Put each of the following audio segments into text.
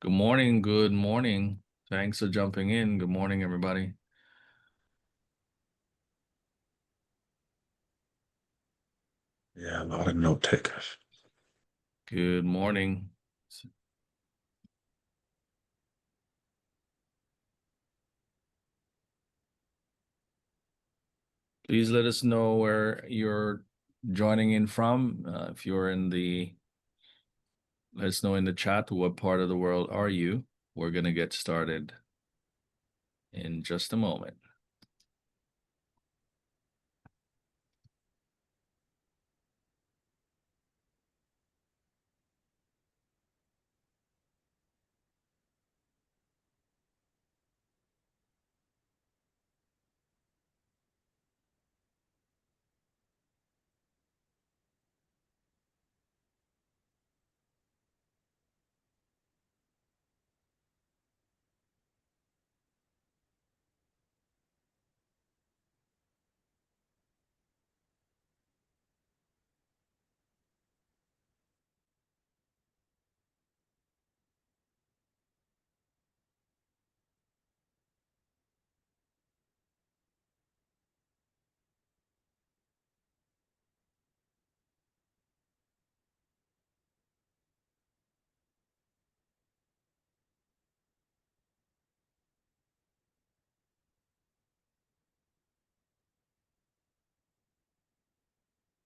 Good morning. Good morning. Thanks for jumping in. Good morning, everybody. Yeah, a lot of note takers. Good morning. Please let us know where you're joining in from. If you're let us know in the chat what part of the world are you. We're going to get started in just a moment.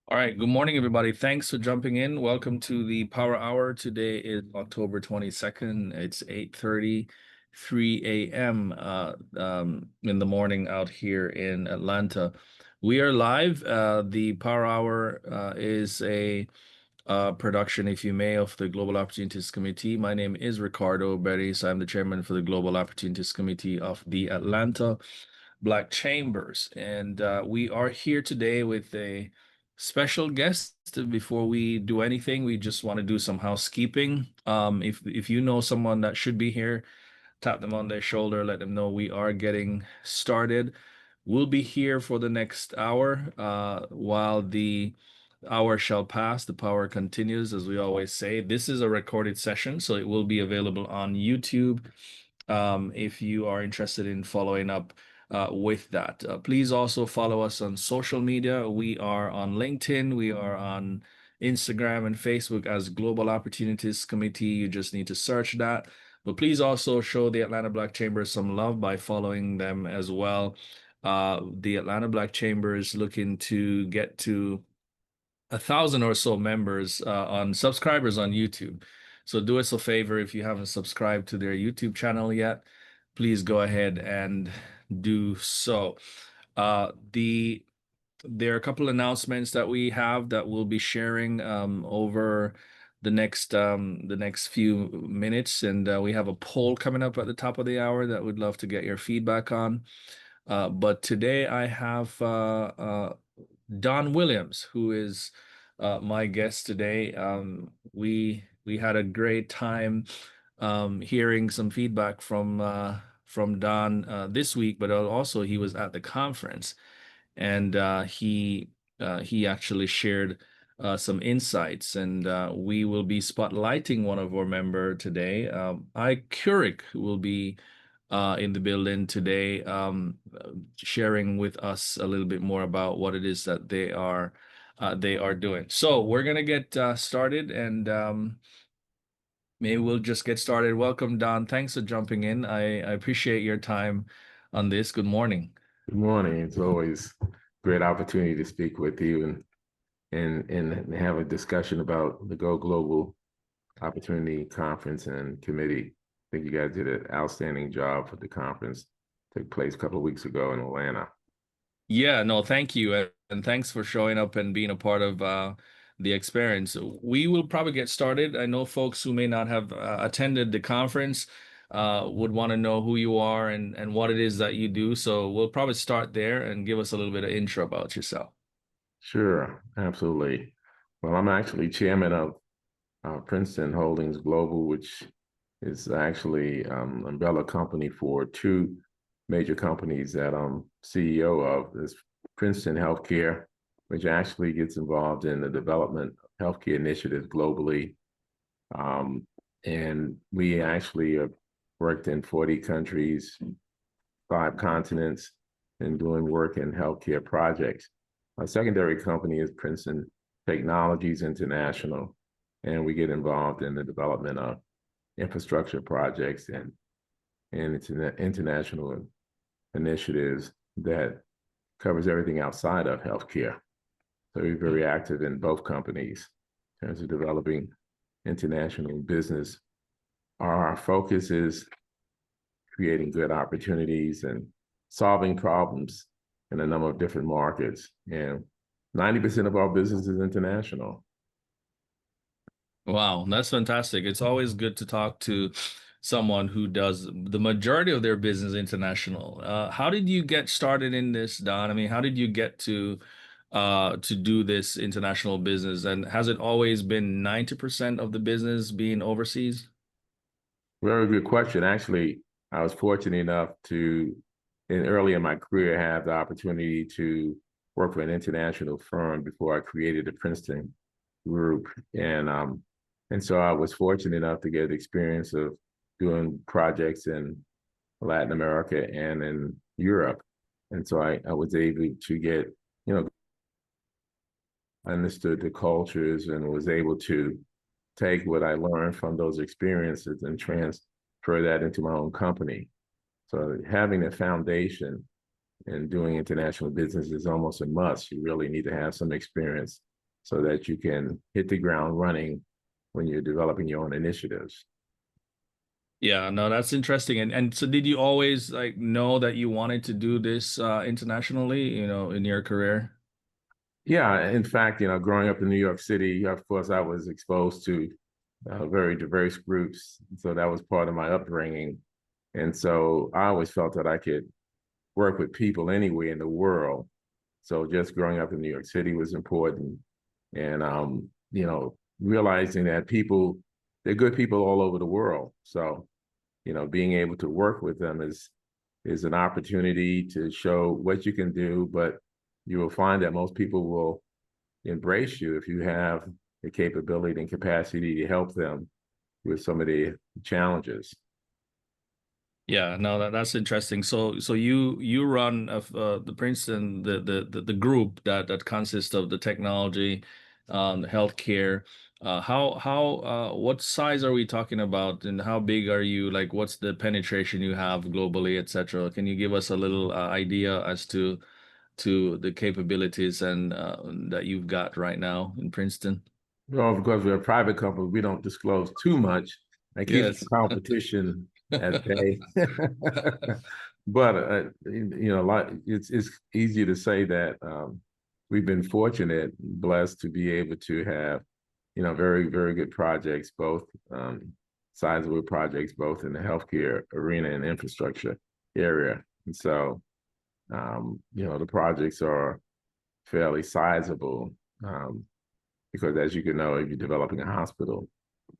All right. Good morning, everybody. Thanks for jumping in. Welcome to the Power Hour. Today is October 22nd. It's 8:33 a.m. In the morning out here in Atlanta. We are live. The Power Hour is a production, if you may, of the Global Opportunities Committee. My name is Ricardo Beris. I'm the chairman for the Global Opportunities Committee of the Atlanta Black Chambers. And we are here today with a special guest. Before we do anything, we just want to do some housekeeping. If you know someone that should be here, tap them on their shoulder, let them know we are getting started. We'll be here for the next hour. While the hour shall pass, the power continues, as we always say. This is a recorded session, so it will be available on YouTube if you are interested in following up with that. Please also follow us on social media. We are on LinkedIn, we are on Instagram and Facebook as Global Opportunities Committee. You just need to search that. But please also show the Atlanta Black Chambers some love by following them as well. The Atlanta Black Chambers looking to get to 1,000 or so members on subscribers on YouTube. So do us a favor, if you haven't subscribed to their YouTube channel yet, please go ahead and do so. There are a couple announcements that we have that we'll be sharing over the next few minutes, and we have a poll coming up at the top of the hour that we'd love to get your feedback on. But today I have Don Williams, who is my guest today. We had a great time hearing some feedback from Don this week, but also he was at the conference, and he actually shared some insights, and we will be spotlighting one of our member today. I Keurig will be in the building today, sharing with us a little bit more about what it is that they are doing. So we're gonna get started, and maybe we'll just get started. Welcome, Don. Thanks for jumping in. I appreciate your time on this. Good morning. Good morning. It's always a great opportunity to speak with you and have a discussion about the Go Global Opportunity Conference and Committee. I think you guys did an outstanding job for the conference. Took place a couple of weeks ago in Atlanta. Yeah, no, thank you. And thanks for showing up and being a part of the experience. We will probably get started. I know folks who may not have attended the conference would want to know who you are and what it is that you do. So we'll probably start there and give us a little bit of intro about yourself. Sure, absolutely. Well, I'm actually chairman of Princeton Holdings Global, which is actually umbrella company for two major companies that I'm CEO of. This Princeton Healthcare, which actually gets involved in the development of healthcare initiatives globally. And we actually worked in 40 countries, 5 continents, and doing work in healthcare projects. Our secondary company is Princeton Technologies International, and we get involved in the development of infrastructure projects and international initiatives that covers everything outside of healthcare. So we're very active in both companies in terms of developing international business. Our focus is creating good opportunities and solving problems in a number of different markets. And 90% of our business is international. Wow, that's fantastic. It's always good to talk to someone who does the majority of their business international. How did you get started in this, Don? I mean, how did you get to do this international business? And has it always been 90% of the business being overseas? Very good question. Actually, I was fortunate enough to, early in my career, have the opportunity to work for an international firm before I created the Princeton group. And so I was fortunate enough to get the experience of doing projects in Latin America and in Europe. And so I was able to get, understood the cultures and was able to take what I learned from those experiences and transfer that into my own company. So having a foundation in doing international business is almost a must. You really need to have some experience so that you can hit the ground running when you're developing your own initiatives. Yeah, no, that's interesting. And so did you always like know that you wanted to do this internationally, in your career? Yeah, in fact, growing up in New York City, of course, I was exposed to very diverse groups. So that was part of my upbringing. And so I always felt that I could work with people anywhere in the world. So just growing up in New York City was important. And, realizing that they're good people all over the world. So, being able to work with them is an opportunity to show what you can do, but you will find that most people will embrace you if you have the capability and capacity to help them with some of the challenges. Yeah, no, that's interesting. So you run of the Princeton the group that consists of the technology, the healthcare. How what size are we talking about, and how big are you? Like, what's the penetration you have globally, etc. Can you give us a little idea as to the capabilities and that you've got right now in Princeton? Well, because we're a private company, we don't disclose too much. That keeps the Yes. competition at bay. But like it's easy to say that we've been fortunate, blessed to be able to have very very good projects, both sizable projects, both in the healthcare arena and infrastructure area. And so the projects are fairly sizable. Because as you can know, if you're developing a hospital,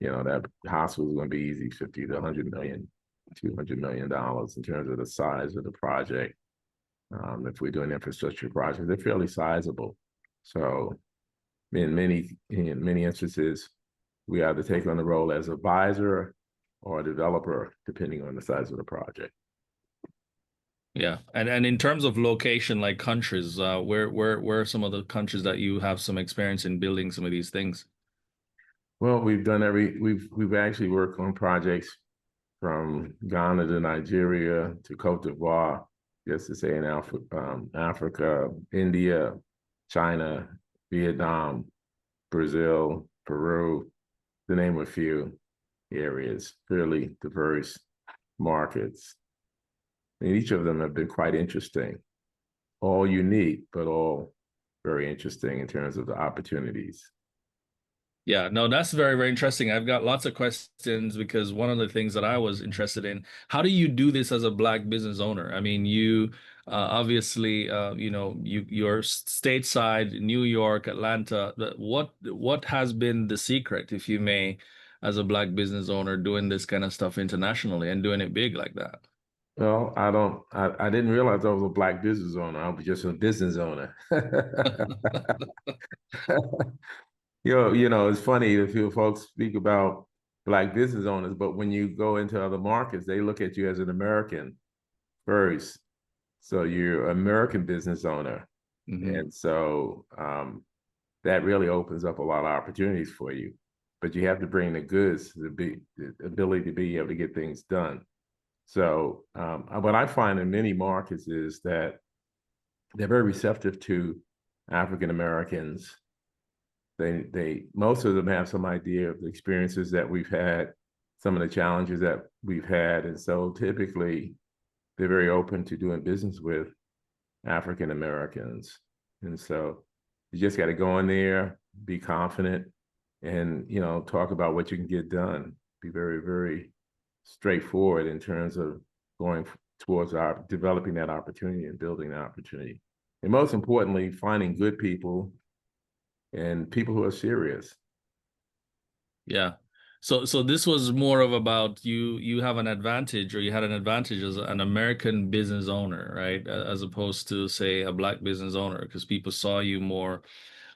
that hospital is going to be easy 50 to 100 million, $200 million in terms of the size of the project. If we're doing infrastructure projects, they're fairly sizable. So in many instances, we either take on the role as advisor or a developer, depending on the size of the project. Yeah, and in terms of location, like countries, where are some of the countries that you have some experience in building some of these things? Well, we've actually worked on projects from Ghana to Nigeria to Cote d'Ivoire, just to say in Africa, India, China, Vietnam, Brazil, Peru, to name a few areas, fairly diverse markets. And each of them have been quite interesting, all unique, but all very interesting in terms of the opportunities. Yeah, no, that's very, very interesting. I've got lots of questions because one of the things that I was interested in, how do you do this as a Black business owner? I mean, you obviously, you're stateside, New York, Atlanta. What has been the secret, if you may, as a Black business owner doing this kind of stuff internationally and doing it big like that? Well, I didn't realize I was a Black business owner. I was just a business owner. It's funny to hear folks speak about Black business owners, but when you go into other markets, they look at you as an American first. So you're an American business owner. Mm-hmm. And so that really opens up a lot of opportunities for you. But you have to bring the goods, the ability to be able to get things done. So what I find in many markets is that they're very receptive to African Americans. They most of them have some idea of the experiences that we've had, some of the challenges that we've had, and so typically they're very open to doing business with African Americans. And so you just got to go in there, be confident, and talk about what you can get done. Be very, very straightforward in terms of going towards developing that opportunity and building that opportunity. And most importantly, finding good people and people who are serious. Yeah. So this was more of about you have an advantage, or you had an advantage as an American business owner, right? As opposed to, say, a Black business owner, because people saw you more.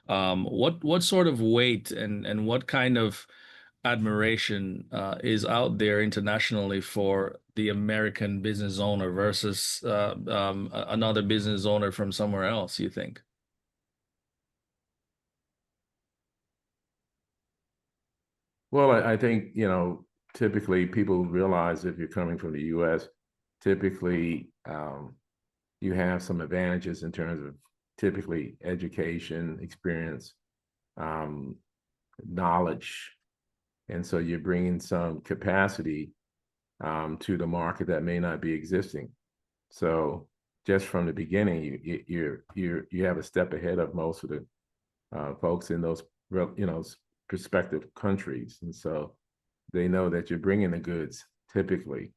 What sort of weight and what kind of admiration is out there internationally for the American business owner versus another business owner from somewhere else, you think? Well, I think, typically people realize if you're coming from the US, typically you have some advantages in terms of typically education, experience, um, knowledge. And so you're bringing some capacity to the market that may not be existing. So just from the beginning, you have a step ahead of most of the folks in those prospective countries, and so they know that you're bringing the goods. Typically,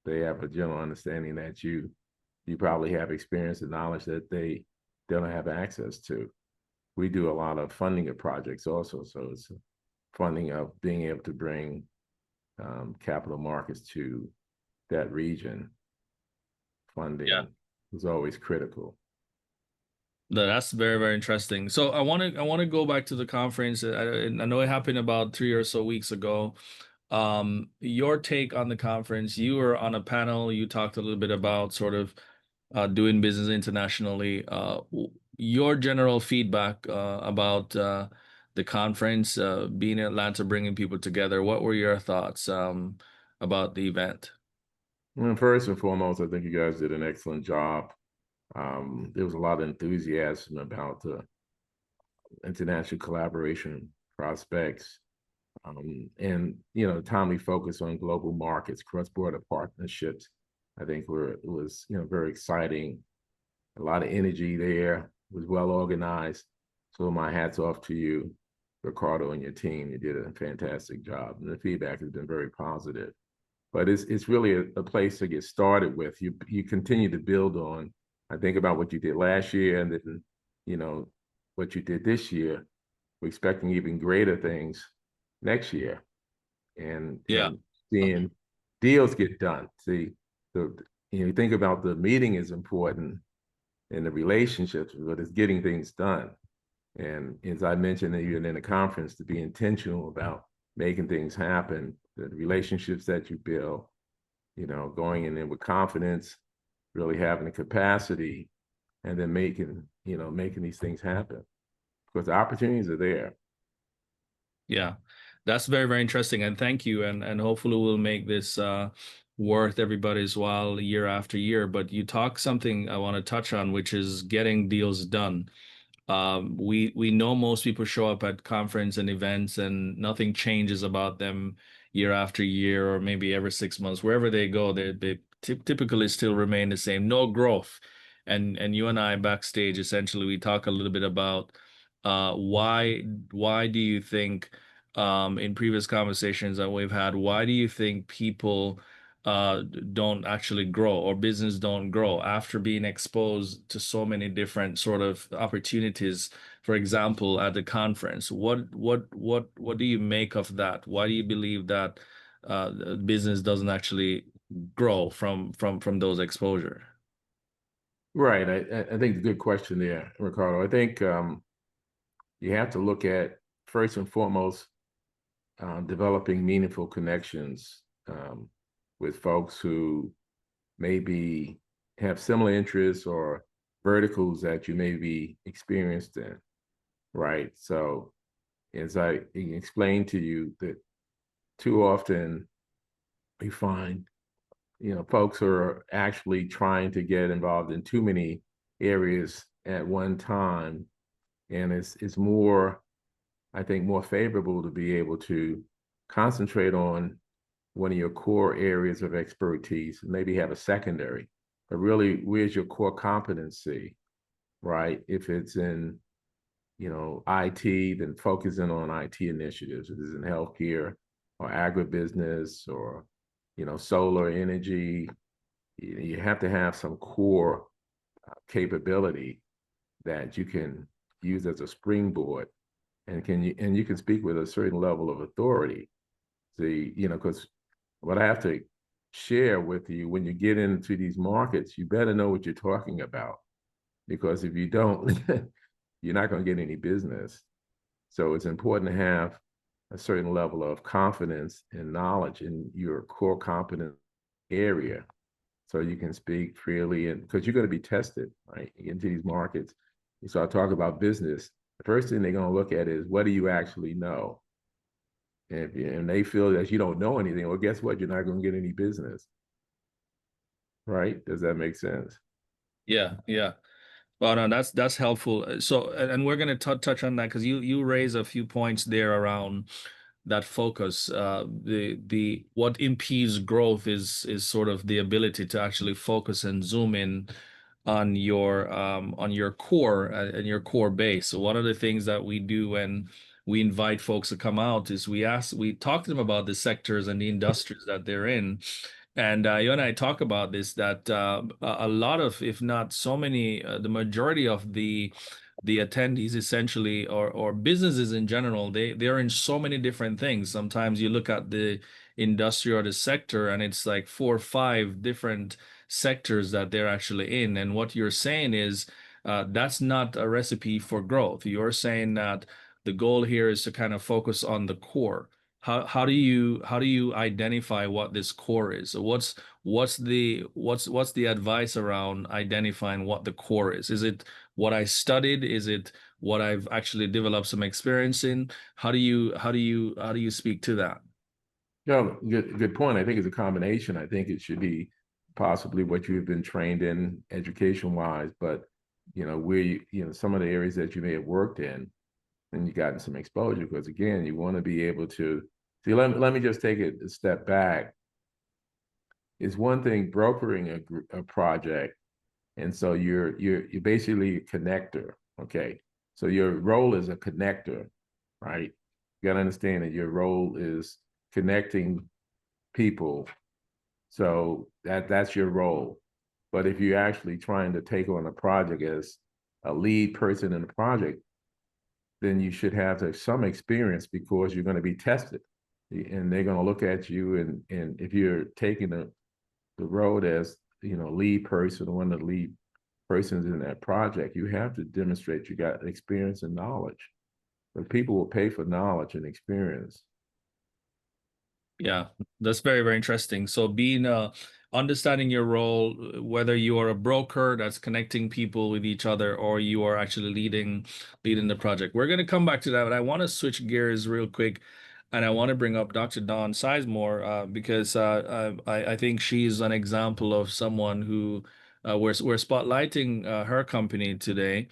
they have a general understanding that you probably have experience and knowledge that they don't have access to. We do a lot of funding of projects also, so it's funding of being able to bring capital markets to that region. Yeah. Funding is always critical. That's very, very interesting. So I want to go back to the conference. I know it happened about 3 or so weeks ago. Your take on the conference, you were on a panel, you talked a little bit about sort of doing business internationally. Your general feedback about the conference, being in Atlanta, bringing people together. What were your thoughts about the event? Well, first and foremost, I think you guys did an excellent job. There was a lot of enthusiasm about the international collaboration prospects, and timely focus on global markets, cross-border partnerships. I think it was very exciting. A lot of energy there. It was well organized. So my hats off to you, Ricardo, and your team. You did a fantastic job, and the feedback has been very positive. But it's really a place to get started with. You continue to build on. I think about what you did last year, and then you know what you did this year. We're expecting even greater things next year, and Yeah. seeing deals get done. See, the you think about the meeting is important in the relationships, but it's getting things done. And as I mentioned, even in the conference, to be intentional about making things happen, the relationships that you build, going in there with confidence, really having the capacity, and then making these things happen because the opportunities are there. Yeah, that's very, very interesting. And thank you. And hopefully we'll make this worth everybody's while year after year. But you talk something I want to touch on, which is getting deals done. We know most people show up at conference and events and nothing changes about them year after year, or maybe every 6 months. Wherever they go, they typically still remain the same. No growth. And you and I backstage, essentially, we talk a little bit about why do you think in previous conversations that we've had, why do you think people don't actually grow, or business don't grow after being exposed to so many different sort of opportunities, for example, at the conference? What do you make of that? Why do you believe that business doesn't actually grow from those exposure? Right. I think a good question there, Ricardo. I think you have to look at first and foremost developing meaningful connections with folks who maybe have similar interests or verticals that you may be experienced in, right? So as I explained to you, that too often we find, folks are actually trying to get involved in too many areas at one time. And it's more, I think, more favorable to be able to concentrate on one of your core areas of expertise, maybe have a secondary, but really, where's your core competency, right? If it's in, IT, then focusing on IT initiatives. If it's in healthcare or agribusiness or, solar energy, you have to have some core capability that you can use as a springboard, and you can speak with a certain level of authority. See, because what I have to share with you, when you get into these markets, you better know what you're talking about, because if you don't, you're not going to get any business. So it's important to have a certain level of confidence and knowledge in your core competence area, so you can speak freely, and because you're going to be tested, right? You get into these markets. So I talk about business. The first thing they're going to look at is, what do you actually know? And they feel that you don't know anything, well, guess what? You're not going to get any business, right? Does that make sense? Yeah, yeah. Well, no, that's helpful. So, and we're going to touch on that because you raise a few points there around that focus. The what impedes growth is sort of the ability to actually focus and zoom in on your core and your core base. So one of the things that we do when we invite folks to come out is we talk to them about the sectors and the industries that they're in. And you and I talk about this, that a lot of, if not so many, the majority of the attendees essentially, or businesses in general, they're in so many different things. Sometimes you look at the industry or the sector, and it's like 4 or 5 different sectors that they're actually in. And what you're saying is that's not a recipe for growth. You're saying that the goal here is to kind of focus on the core. How do you identify what this core is? So what's the advice around identifying what the core is? Is it what I studied? Is it what I've actually developed some experience in? How do you speak to that? No, good point. I think it's a combination. I think it should be possibly what you've been trained in education wise, but some of the areas that you may have worked in and you gotten some exposure, because again, you want to be able to see. Let me just take it a step back. It's one thing brokering a project, and so you're basically a connector. Okay, so your role is a connector, right? You got to understand that your role is connecting people. So that's your role. But if you're actually trying to take on a project as a lead person in the project, then you should have some experience, because you're going to be tested, and they're going to look at you. And if you're taking the road as lead person, one of the lead persons in that project, you have to demonstrate you got experience and knowledge. But people will pay for knowledge and experience. Yeah, that's very, very interesting. So being understanding your role, whether you are a broker that's connecting people with each other, or you are actually leading the project. We're going to come back to that, but I want to switch gears real quick, and I want to bring up Dr. Dawn Sizemore because I think she's an example of someone who we're spotlighting her company today.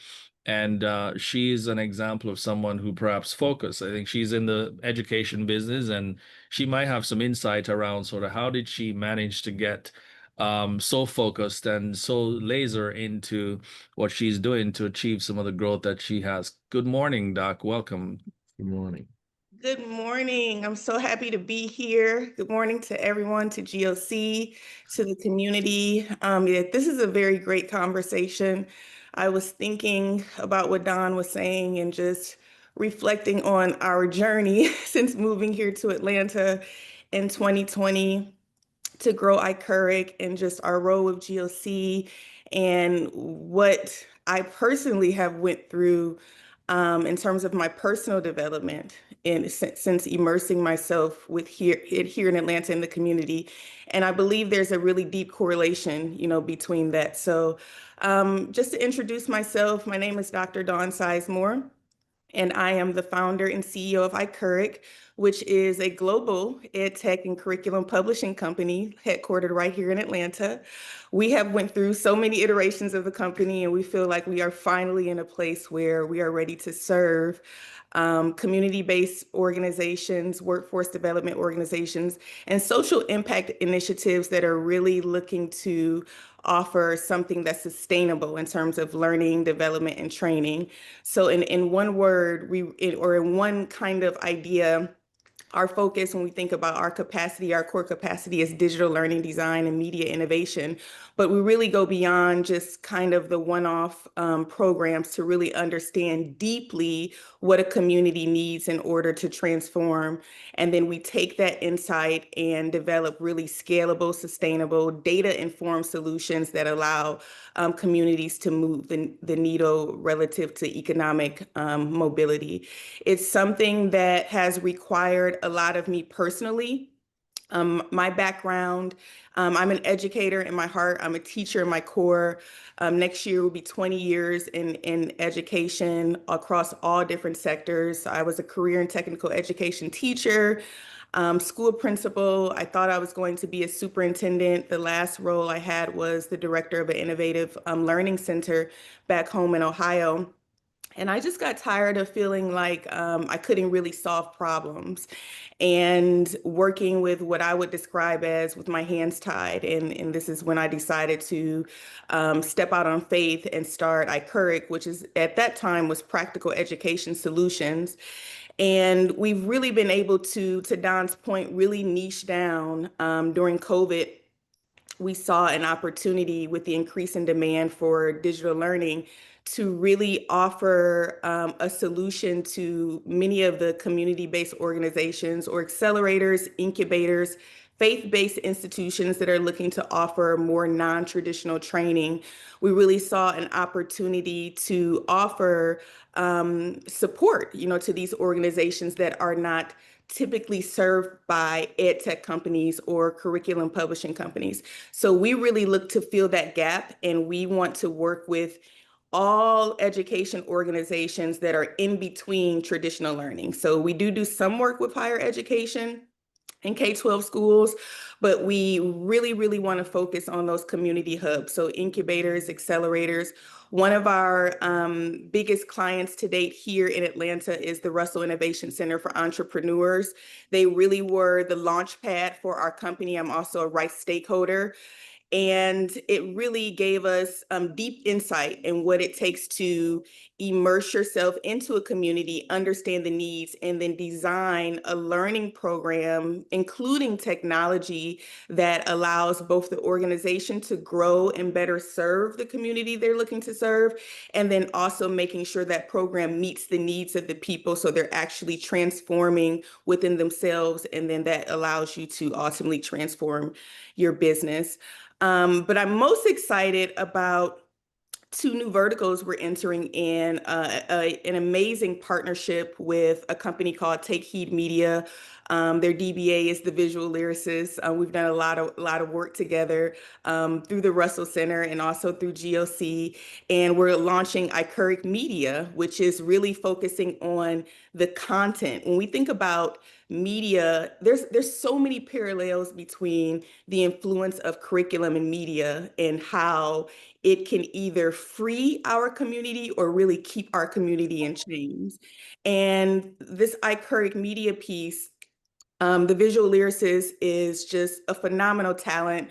And she's an example of someone who perhaps focus. I think she's in the education business, and she might have some insight around sort of how did she manage to get so focused and so laser into what she's doing to achieve some of the growth that she has. Good morning, Doc. Welcome. Good morning. Good morning. I'm so happy to be here. Good morning to everyone, to GOC, to the community. Yeah, this is a very great conversation. I was thinking about what Don was saying and just reflecting on our journey since moving here to Atlanta in 2020 to grow iCurric, and just our role with GOC and what I personally have went through in terms of my personal development and since immersing myself with here in Atlanta in the community. And I believe there's a really deep correlation, between that. So just to introduce myself, my name is Dr. Dawn Sizemore, and I am the founder and CEO of iCurric, which is a global ed tech and curriculum publishing company headquartered right here in Atlanta. We have went through so many iterations of the company, and we feel like we are finally in a place where we are ready to serve community-based organizations, workforce development organizations, and social impact initiatives that are really looking to offer something that's sustainable in terms of learning, development, and training. So in one word, or in one kind of idea, our focus when we think about our capacity, our core capacity is digital learning design and media innovation. But we really go beyond just kind of the one-off programs to really understand deeply what a community needs in order to transform. And then we take that insight and develop really scalable, sustainable, data-informed solutions that allow communities to move the needle relative to economic mobility. It's something that has required a lot of me personally. My background, I'm an educator in my heart. I'm a teacher in my core. Next year will be 20 years in education across all different sectors. I was a career and technical education teacher, school principal. I thought I was going to be a superintendent. The last role I had was the director of an innovative learning center back home in Ohio. And I just got tired of feeling like I couldn't really solve problems and working with what I would describe as with my hands tied. And this is when I decided to step out on faith and start iCurric, which is at that time was Practical Education Solutions. And we've really been able to Don's point, really niche down during COVID. We saw an opportunity with the increase in demand for digital learning to really offer a solution to many of the community-based organizations or accelerators, incubators, faith-based institutions that are looking to offer more non-traditional training. We really saw an opportunity to offer support, to these organizations that are not typically served by ed tech companies or curriculum publishing companies. So we really look to fill that gap, and we want to work with all education organizations that are in between traditional learning. So we do some work with higher education and K-12 schools, but we really want to focus on those community hubs. So incubators, accelerators. One of our biggest clients to date here in Atlanta is the Russell Innovation Center for Entrepreneurs. They really were the launch pad for our company. I'm also a rights stakeholder. And it really gave us deep insight in what it takes to immerse yourself into a community, understand the needs, and then design a learning program, including technology that allows both the organization to grow and better serve the community they're looking to serve, and then also making sure that program meets the needs of the people so they're actually transforming within themselves, and then that allows you to ultimately transform your business. But I'm most excited about two new verticals we're entering in, an amazing partnership with a company called Take Heed Media. Their DBA is the visual lyricist. We've done a lot of work together through the Russell Center and also through GOC. And we're launching iCurric Media, which is really focusing on the content. When we think about media, there's so many parallels between the influence of curriculum and media and how it can either free our community or really keep our community in chains. And this iCurric Media piece, the visual lyricist is just a phenomenal talent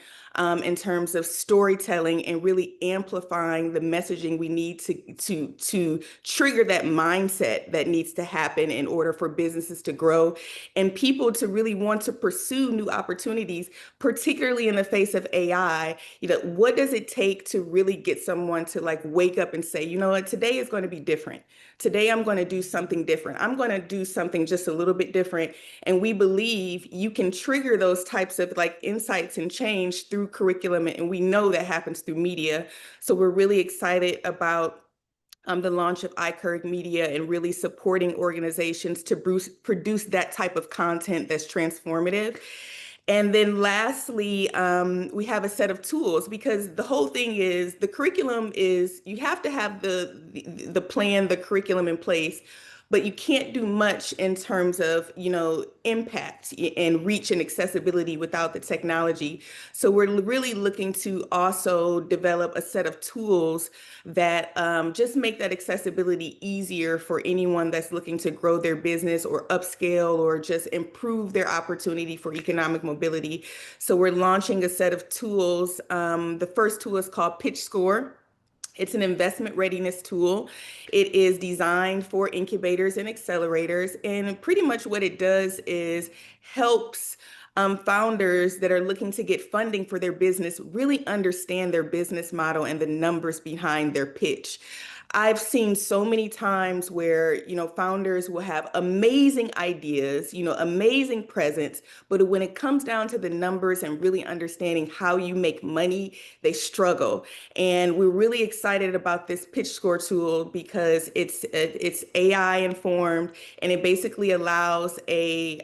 in terms of storytelling and really amplifying the messaging we need to trigger that mindset that needs to happen in order for businesses to grow and people to really want to pursue new opportunities, particularly in the face of AI. What does it take to really get someone to like wake up and say, you know what, today is going to be different. Today, I'm going to do something different. I'm going to do something just a little bit different. And we believe you can trigger those types of like insights and change through curriculum. And we know that happens through media. So we're really excited about the launch of iCurve Media and really supporting organizations to produce that type of content that's transformative. And then lastly, we have a set of tools, because the whole thing is the curriculum is, you have to have the plan, the curriculum in place, but you can't do much in terms of, impact and reach and accessibility without the technology. So we're really looking to also develop a set of tools that just make that accessibility easier for anyone that's looking to grow their business or upscale or just improve their opportunity for economic mobility. So we're launching a set of tools. The first tool is called Pitch Score. It's an investment readiness tool. It is designed for incubators and accelerators. And pretty much what it does is helps founders that are looking to get funding for their business really understand their business model and the numbers behind their pitch. I've seen so many times where, founders will have amazing ideas, amazing presence, but when it comes down to the numbers and really understanding how you make money, they struggle. And we're really excited about this pitch score tool because it's AI informed, and it basically allows a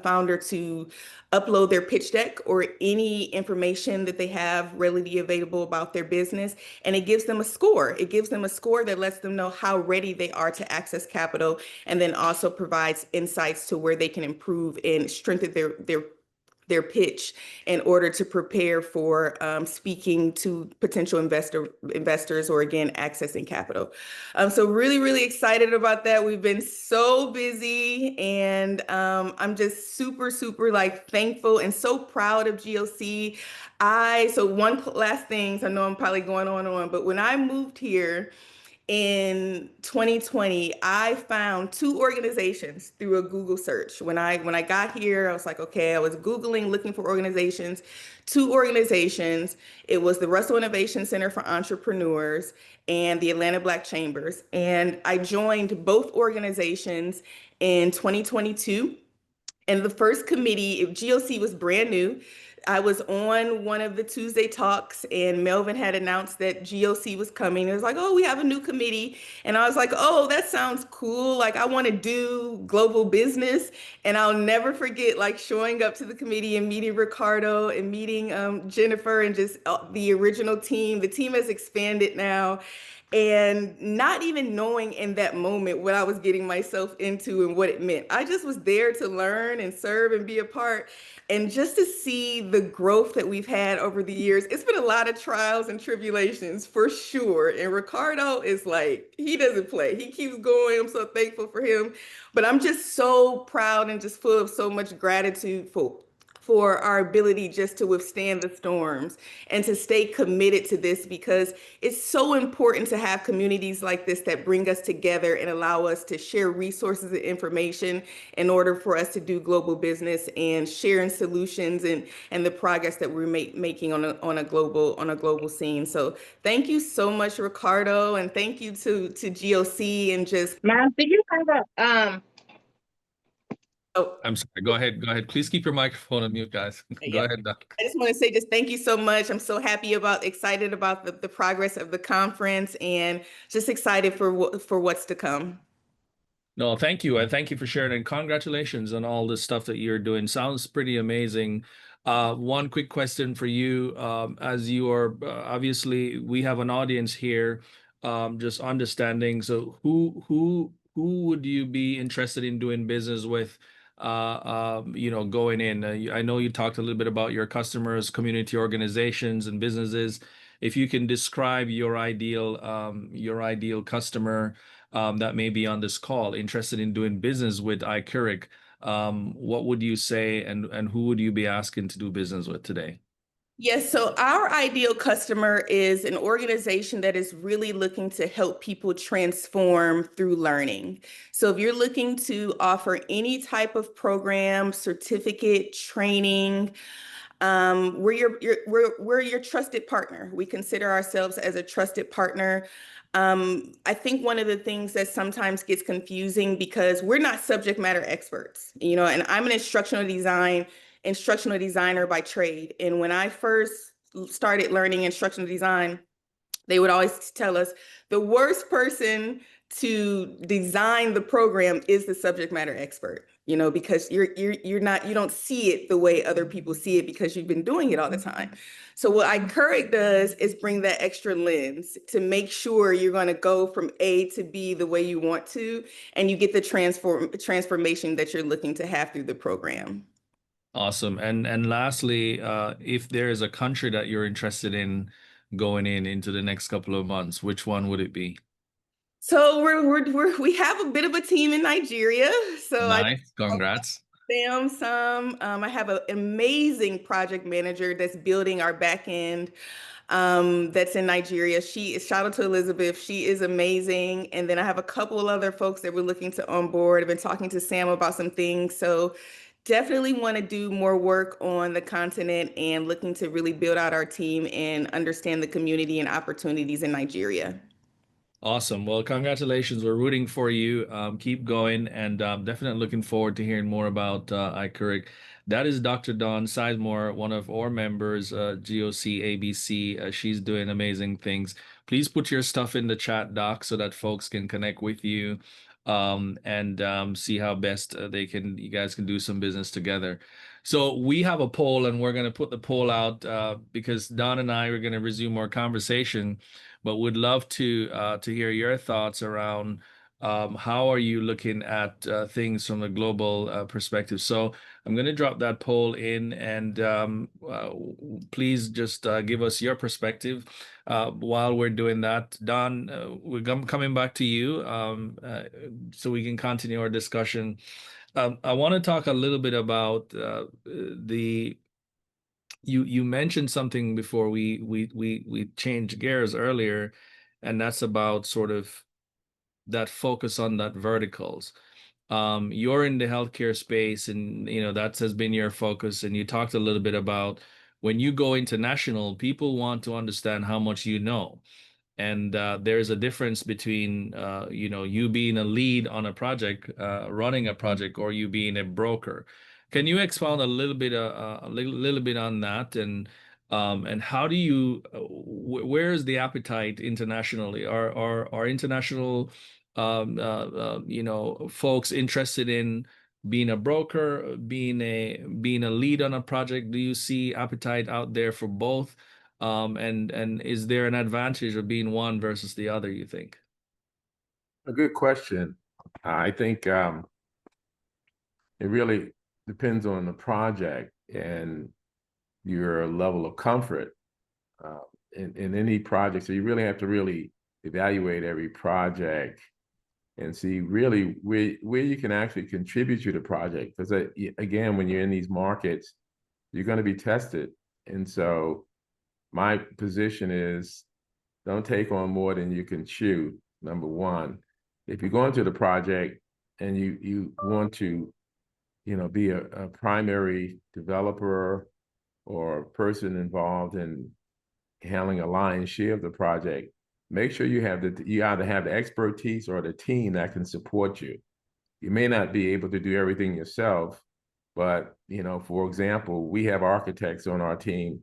founder to upload their pitch deck or any information that they have readily available about their business, and it gives them a score. It gives them a score that lets them know how ready they are to access capital, and then also provides insights to where they can improve and strengthen their pitch in order to prepare for speaking to potential investors or again accessing capital. So really, really excited about that. We've been so busy, and I'm just super, super like thankful and so proud of GOC. So one last thing, so I know I'm probably going on, but when I moved here in 2020, I found two organizations through a Google search. When I got here, I was like, okay, I was Googling, looking for organizations, two organizations. It was the Russell Innovation Center for Entrepreneurs and the Atlanta Black Chambers. And I joined both organizations in 2022. And the first committee, GOC was brand new. I was on one of the Tuesday talks, and Melvin had announced that GOC was coming. It was like, oh, we have a new committee. And I was like, oh, that sounds cool. Like, I want to do global business. And I'll never forget, like, showing up to the committee and meeting Ricardo and meeting Jennifer and just the original team. The team has expanded now. And not even knowing in that moment what I was getting myself into and what it meant. I just was there to learn and serve and be a part. And just to see the growth that we've had over the years, it's been a lot of trials and tribulations for sure. And Ricardo is like, he doesn't play. He keeps going. I'm so thankful for him. But I'm just so proud and just full of so much gratitude for our ability just to withstand the storms and to stay committed to this, because it's so important to have communities like this that bring us together and allow us to share resources and information in order for us to do global business and sharing solutions and the progress that we're making on a global scene. So thank you so much, Ricardo, and thank you to GOC and just. Ma'am, do you have a Oh, I'm sorry. Go ahead. Go ahead. Please keep your microphone on mute, guys. Go yeah. ahead, Doc. I just want to say just thank you so much. I'm so excited about the progress of the conference, and just excited for what's to come. No, thank you. And thank you for sharing, and congratulations on all the stuff that you're doing. Sounds pretty amazing. One quick question for you. As you are, obviously, we have an audience here, just understanding. So who would you be interested in doing business with, going in? I know you talked a little bit about your customers, community organizations, and businesses. If you can describe your ideal customer that may be on this call, interested in doing business with iCurve, what would you say, and who would you be asking to do business with today? Yes, so our ideal customer is an organization that is really looking to help people transform through learning. So if you're looking to offer any type of program, certificate, training, we're your trusted partner. We consider ourselves as a trusted partner. I think one of the things that sometimes gets confusing, because we're not subject matter experts, and I'm an instructional designer by trade. And when I first started learning instructional design, they would always tell us the worst person to design the program is the subject matter expert, because you don't see it the way other people see it because you've been doing it all the time. So what iCurric does is bring that extra lens to make sure you're going to go from A to B the way you want to, and you get the transformation that you're looking to have through the program. Awesome. And lastly, if there is a country that you're interested in going into the next couple of months, which one would it be? So we have a bit of a team in Nigeria. So Nice. Congrats. them some. I have an amazing project manager that's building our back end. That's in Nigeria. Shout out to Elizabeth. She is amazing. And then I have a couple of other folks that we're looking to onboard. I've been talking to Sam about some things. So definitely want to do more work on the continent and looking to really build out our team and understand the community and opportunities in Nigeria. Awesome. Well, congratulations. We're rooting for you. Keep going, and definitely looking forward to hearing more about iCurric. That is Dr. Dawn Sizemore, one of our members, GOC ABC. She's doing amazing things. Please put your stuff in the chat, Doc, so that folks can connect with you and see how best you guys can do some business together. So we have a poll, and we're going to put the poll out because Don and I are going to resume our conversation, but would love to hear your thoughts around how are you looking at things from a global perspective. So I'm going to drop that poll in, and please just give us your perspective while we're doing that. Don, we're coming back to you so we can continue our discussion. I want to talk a little bit about you mentioned something before we changed gears earlier, and that's about sort of that focus on that verticals. You're in the healthcare space, and that has been your focus. And you talked a little bit about when you go international, people want to understand how much you know. And there's a difference between you being a lead on a project, running a project, or you being a broker. Can you expound a little bit on that, and how do you where is the appetite internationally? Are international folks interested in being a broker, being a lead on a project? Do you see appetite out there for both? And is there an advantage of being one versus the other, you think? A good question. I think it really depends on the project and your level of comfort in any project. So you really have to really evaluate every project and see really where you can actually contribute to the project. Because again, when you're in these markets, you're going to be tested. And so my position is don't take on more than you can chew, number one. If you go into the project and you want to, be a primary developer or person involved in handling a lion's share of the project, make sure you either have the expertise or the team that can support you. You may not be able to do everything yourself, but for example, we have architects on our team,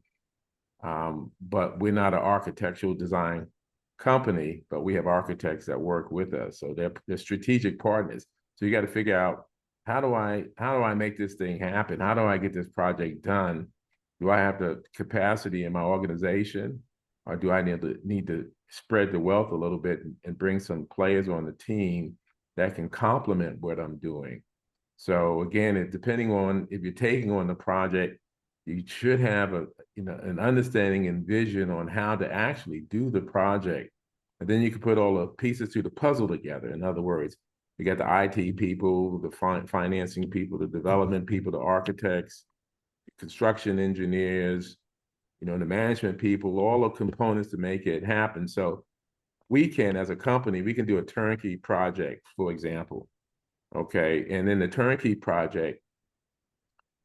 but we're not an architectural design company, but we have architects that work with us. So they're strategic partners. So you got to figure out how do I make this thing happen? How do I get this project done? Do I have the capacity in my organization, or do I need to spread the wealth a little bit and bring some players on the team that can complement what I'm doing? So again, depending on if you're taking on the project, you should have an understanding and vision on how to actually do the project. And then you can put all the pieces to the puzzle together. In other words, you got the IT people, the financing people, the development people, the architects, construction engineers, the management people, all the components to make it happen. So as a company, we can do a turnkey project, for example. Okay. And in the turnkey project,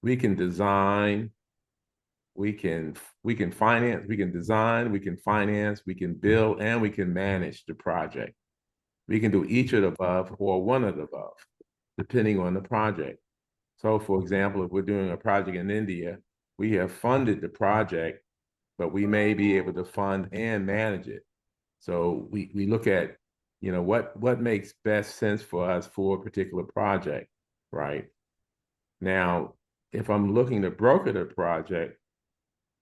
we can design, we can finance, we can design, we can finance, we can build, and we can manage the project. We can do each of the above or one of the above, depending on the project. So for example, if we're doing a project in India, we have funded the project, but we may be able to fund and manage it. So we look at, what makes best sense for us for a particular project, right? Now, if I'm looking to broker the project,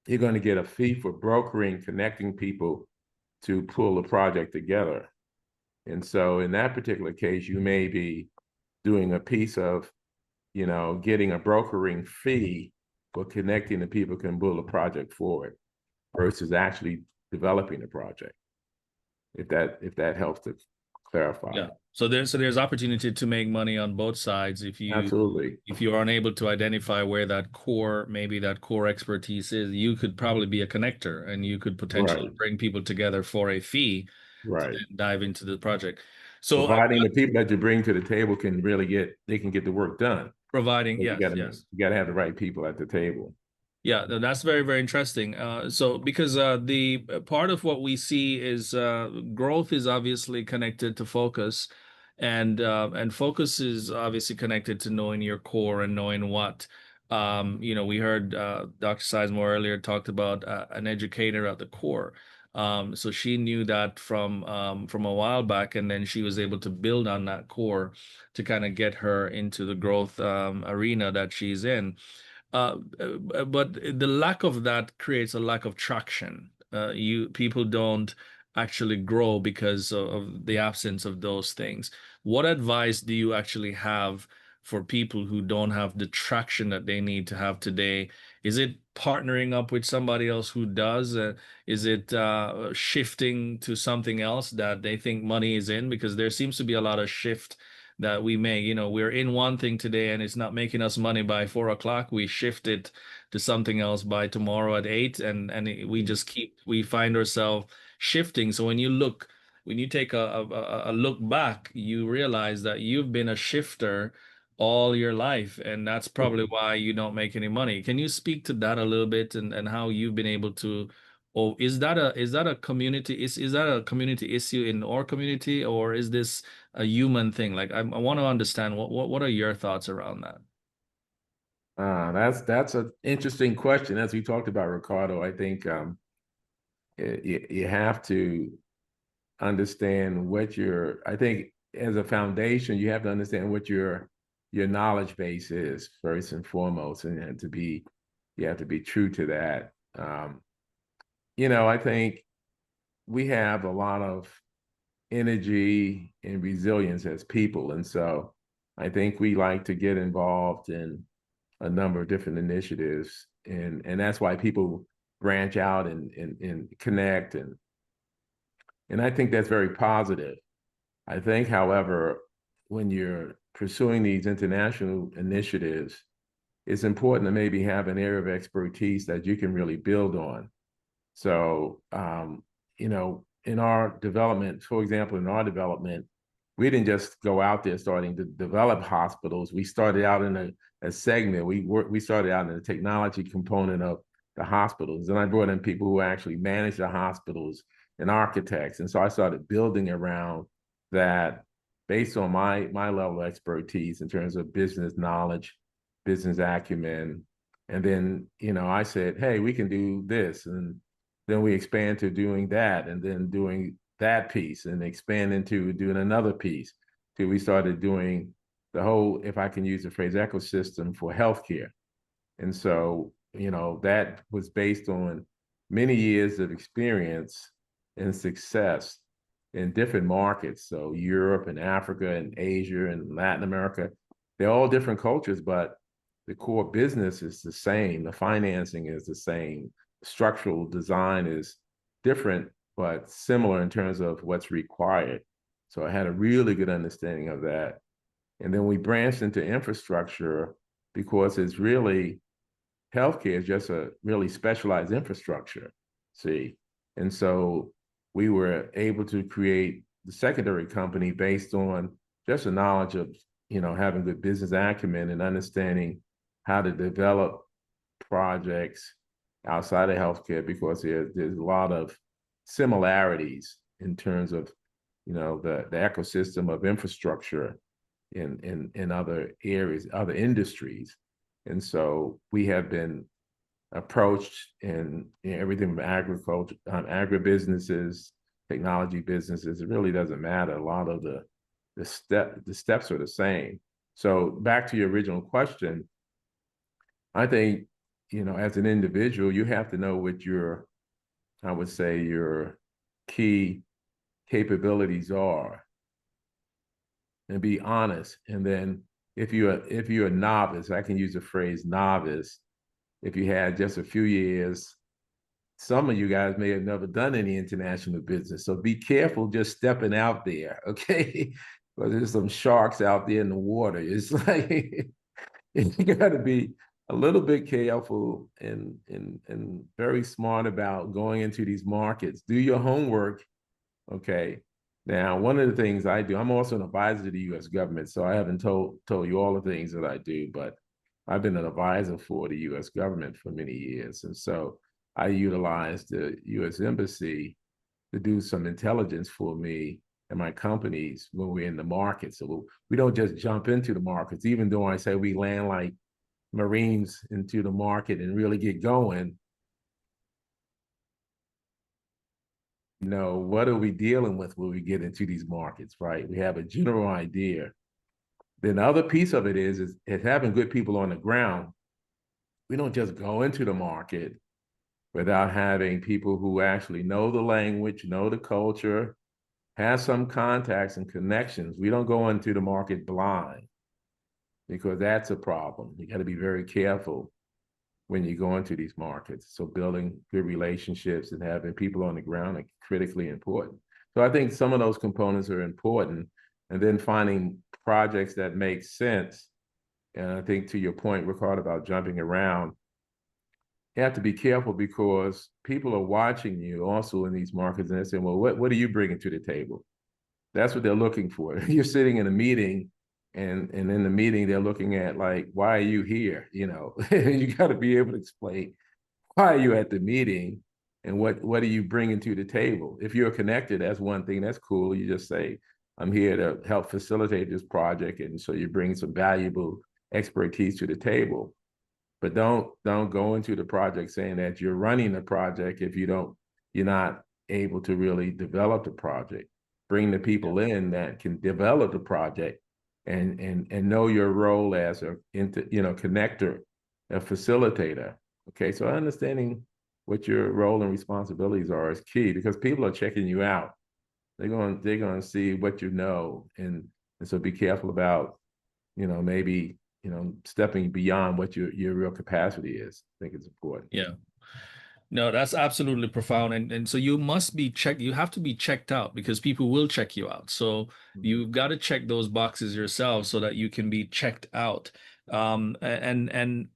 you're going to get a fee for brokering, connecting people to pull the project together. And so in that particular case, you may be doing a piece of, getting a brokering fee for connecting the people who can pull the project forward versus actually developing the project. If that helps to clarify. Yeah. So there's opportunity to make money on both sides Absolutely. if you are unable to identify where maybe that core expertise is. You could probably be a connector, and you could potentially Right. bring people together for a fee to Right. then dive into the project. So Providing the people that you bring to the table can get the work done. providing, But yes, you gotta have the right people at the table. Yeah, that's very, very interesting. So because the part of what we see is growth is obviously connected to focus, and focus is obviously connected to knowing your core and knowing what. We heard Dr. Sizemore earlier talked about an educator at the core. So she knew that from a while back, and then she was able to build on that core to kind of get her into the growth arena that she's in. But the lack of that creates a lack of traction. People don't actually grow because of the absence of those things. What advice do you actually have for people who don't have the traction that they need to have today? Is it partnering up with somebody else who does? Is it shifting to something else that they think money is in? Because there seems to be a lot of shift that we make. We're in one thing today and it's not making us money by 4 o'clock. We shift it to something else by tomorrow at 8, and we find ourselves shifting. So when you take a look back, you realize that you've been a shifter all your life, and that's probably why you don't make any money. Can you speak to that a little bit, and how you've been able to? Oh, is that a community is that a community issue in our community, or is this a human thing? Like, I want to understand what are your thoughts around that? That's an interesting question. As we talked about, Ricardo, I think you have to understand I think as a foundation, you have to understand what your knowledge base is first and foremost, and you have to be true to that. I think we have a lot of energy and resilience as people, and so I think we like to get involved in a number of different initiatives, and that's why people branch out and connect, and I think that's very positive. I think, however, when you're pursuing these international initiatives, it's important to maybe have an area of expertise that you can really build on. So, in our development, for example, we didn't just go out there starting to develop hospitals. We started out in a segment. We started out in the technology component of the hospitals, and I brought in people who actually manage the hospitals and architects. And so I started building around that based on my level of expertise in terms of business knowledge, business acumen. And then, I said, hey, we can do this. And then we expand to doing that, and then doing that piece, and expand into doing another piece till we started doing the whole, if I can use the phrase, ecosystem for healthcare. And so, that was based on many years of experience and success in different markets. So Europe and Africa and Asia and Latin America, they're all different cultures, but the core business is the same. The financing is the same. Structural design is different, but similar in terms of what's required. So I had a really good understanding of that. And then we branched into infrastructure because it's really, healthcare is just a really specialized infrastructure, see? And so we were able to create the secondary company based on just a knowledge of, having good business acumen and understanding how to develop projects outside of healthcare, because there's a lot of similarities in terms of, the ecosystem of infrastructure in other areas, other industries. And so we have been approached in everything from agriculture, agribusinesses, technology businesses, it really doesn't matter. A lot of the steps are the same. So back to your original question, I think, as an individual, you have to know what I would say, your key capabilities are, and be honest. And then if you're a novice, I can use the phrase novice. If you had just a few years, some of you guys may have never done any international business. So be careful just stepping out there, okay? Because there's some sharks out there in the water. It's like you got to be a little bit careful and very smart about going into these markets. Do your homework, okay? Now, one of the things I do, I'm also an advisor to the U.S. government, so I haven't told you all the things that I do, but I've been an advisor for the U.S. government for many years, and so I utilize the U.S. Embassy to do some intelligence for me and my companies when we're in the market. So we don't just jump into the markets, even though I say we land like Marines into the market and really get going. What are we dealing with when we get into these markets, right? We have a general idea. Then the other piece of it is having good people on the ground. We don't just go into the market without having people who actually know the language, know the culture, have some contacts and connections. We don't go into the market blind, because that's a problem. You got to be very careful when you go into these markets. So building good relationships and having people on the ground are critically important. So I think some of those components are important. And then finding projects that make sense. And I think, to your point, Ricardo, about jumping around, you have to be careful, because people are watching you also in these markets, and they're saying, well, what are you bringing to the table? That's what they're looking for. You're sitting in a meeting, and in the meeting, they're looking at, like, why are you here? You got to be able to explain, why are you at the meeting, and what are you bringing to the table? If you're connected, that's one thing, that's cool. You just say, I'm here to help facilitate this project, and so you bring some valuable expertise to the table. But don't go into the project saying that you're running the project if you're not able to really develop the project. Bring the people in that can develop the project and know your role as a connector, a facilitator. Okay, so understanding what your role and responsibilities are is key, because people are checking you out. They're going to see what you know, and so be careful about maybe stepping beyond what your real capacity is. I think it's important. Yeah. No, that's absolutely profound. And so you must be checked. You have to be checked out, because people will check you out. So you've got to check those boxes yourself so that you can be checked out. And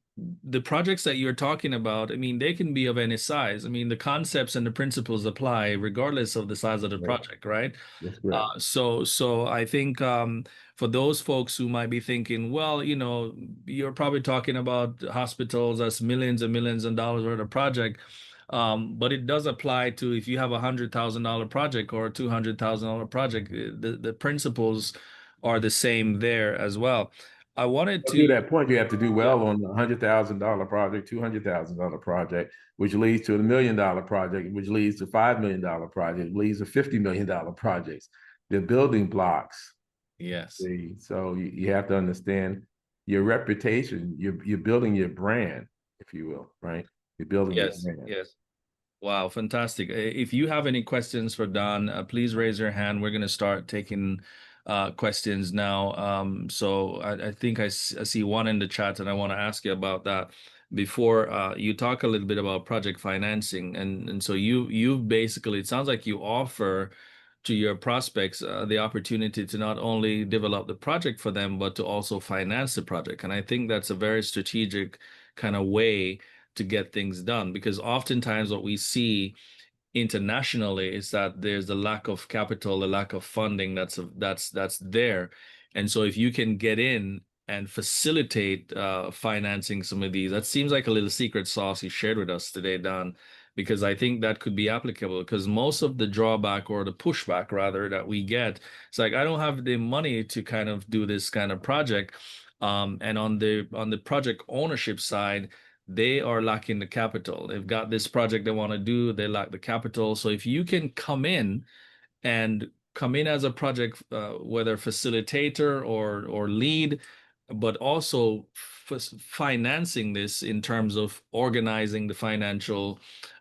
the projects that you're talking about, I mean, they can be of any size. I mean, the concepts and the principles apply regardless of the size of the project, right? That's great. So I think for those folks who might be thinking, well, you're probably talking about hospitals as millions and millions of dollars worth of project. But it does apply to, if you have $100,000 project or a $200,000 project, the principles are the same there as well. I wanted to that point, you have to do well on the $100,000 project, $200,000 project, which leads to a $1 million project, which leads to $5 million project, leads to $50 million projects. They're building blocks. Yes. So you have to understand your reputation. You're building your brand, if you will, right? You're building your brand. Yes. Wow, fantastic. If you have any questions for Don, please raise your hand. We're going to start taking questions now. So I think I see one in the chat, and I want to ask you about that before you talk a little bit about project financing. And so you basically, it sounds like you offer to your prospects the opportunity to not only develop the project for them, but to also finance the project. And I think that's a very strategic kind of way to get things done, because oftentimes what we see internationally is that there's a lack of capital, a lack of funding that's there. And so if you can get in and facilitate financing some of these, that seems like a little secret sauce you shared with us today, Don, because I think that could be applicable, because most of the drawback, or the pushback rather, that we get, it's like, I don't have the money to kind of do this kind of project. And on the project ownership side, they are lacking the capital. They've got this project they want to do, they lack the capital. So if you can come in and come in as a project, whether facilitator or lead, but also financing this in terms of organizing the financial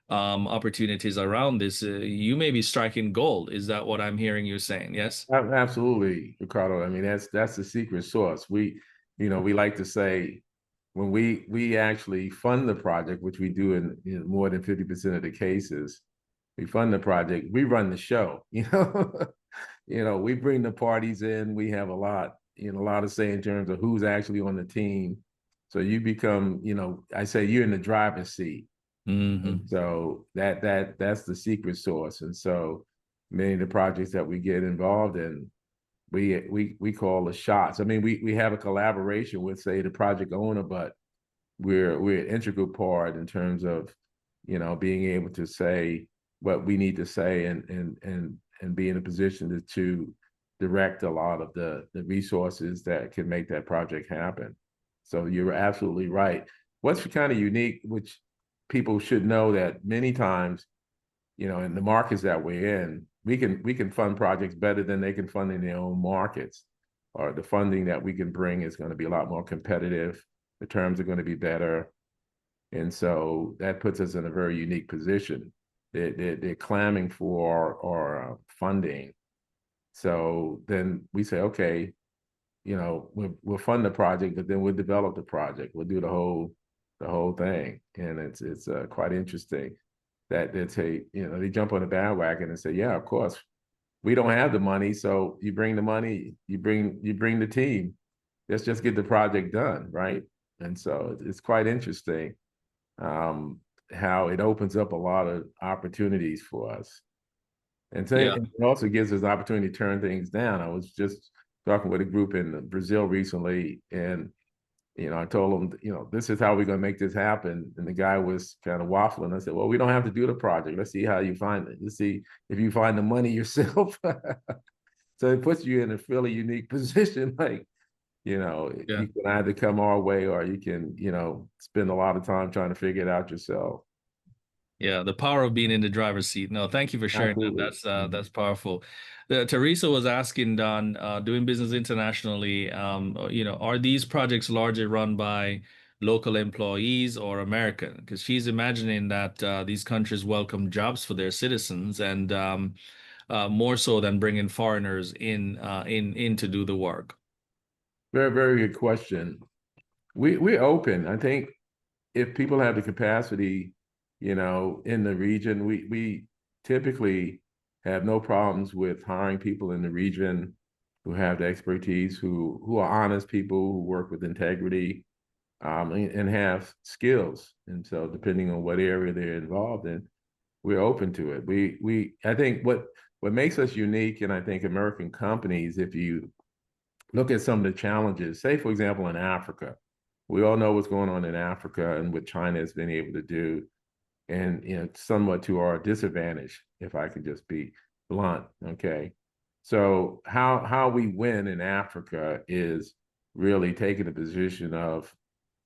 opportunities around this. You may be striking gold. Is that what I'm hearing you saying? Yes. Absolutely, Ricardo. I mean, that's the secret sauce. We like to say when we actually fund the project, which we do in more than 50% of the cases, we fund the project, we run the show, we bring the parties in, we have a lot of say in terms of who's actually on the team. So you become, I say you're in the driver's seat. Mm-hmm. So that's the secret sauce. And so many of the projects that we get involved in, we call the shots. I mean, we have a collaboration with, say, the project owner, but we're an integral part in terms of, being able to say what we need to say and be in a position to direct a lot of the resources that can make that project happen. So you're absolutely right. What's kind of unique, which people should know, that many times, in the markets that we're in, we can fund projects better than they can fund in their own markets, or the funding that we can bring is going to be a lot more competitive. The terms are going to be better. And so that puts us in a very unique position. They're clamming for our funding. So then we say, okay, we'll fund the project, but then we'll develop the project. We'll do the whole thing. And it's quite interesting that they jump on the bandwagon and say, yeah, of course, we don't have the money. So you bring the money, you bring the team. Let's just get the project done, right? And so it's quite interesting how it opens up a lot of opportunities for us. And so Yeah. it also gives us an opportunity to turn things down. I was just talking with a group in Brazil recently, and I told them, this is how we're going to make this happen. And the guy was kind of waffling. I said, well, we don't have to do the project. Let's see how you find it. Let's see if you find the money yourself. So it puts you in a fairly unique position. Like, Yeah. you can either come our way, or you can, spend a lot of time trying to figure it out yourself. Yeah, the power of being in the driver's seat. No, thank you for sharing that. Absolutely. That's powerful. Teresa was asking, Don, doing business internationally, are these projects largely run by local employees or American? Because she's imagining that these countries welcome jobs for their citizens, and more so than bringing foreigners in to do the work. Very, very good question. We're open. I think if people have the capacity, in the region, we typically have no problems with hiring people in the region who have the expertise, who are honest people, who work with integrity, and have skills. And so, depending on what area they're involved in, we're open to it. I think what makes us unique, and I think American companies, if you look at some of the challenges, say, for example, in Africa, we all know what's going on in Africa and what China has been able to do, and somewhat to our disadvantage, if I could just be blunt. Okay, so how we win in Africa is really taking a position of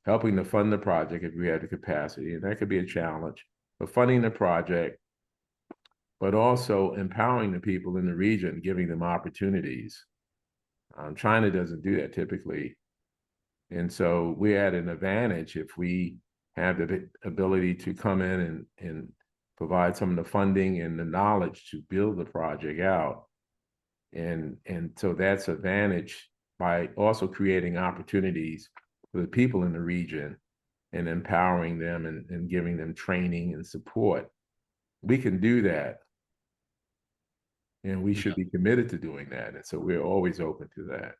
helping to fund the project if we have the capacity, and that could be a challenge, but funding the project, but also empowering the people in the region, giving them opportunities. China doesn't do that typically. And so we're at an advantage if we have the ability to come in and provide some of the funding and the knowledge to build the project out. And so that's advantage by also creating opportunities for the people in the region and empowering them and giving them training and support. We can do that. And we should be committed to doing that. And so we're always open to that.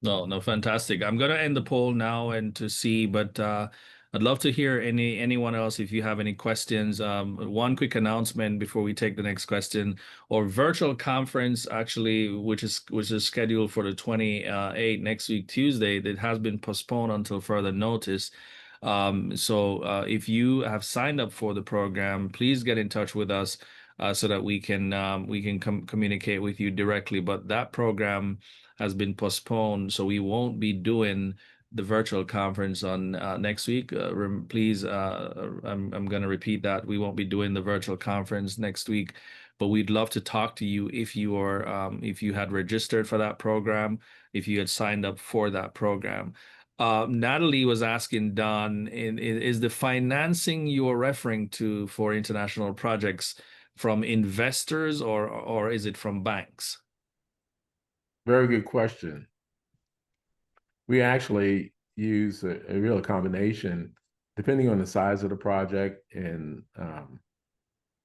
No, fantastic. I'm gonna end the poll now and to see, but I'd love to hear anyone else if you have any questions. One quick announcement before we take the next question. Our virtual conference, actually, which is scheduled for the 28th next week, Tuesday, that has been postponed until further notice. So if you have signed up for the program, please get in touch with us so that we can communicate with you directly. But that program has been postponed, so we won't be doing the virtual conference on next week. Please, I'm going to repeat that. We won't be doing the virtual conference next week, but we'd love to talk to you if you are if you had registered for that program, if you had signed up for that program. Natalie was asking Don, is the financing you are referring to for international projects from investors or is it from banks? Very good question. We actually use a real combination, depending on the size of the project and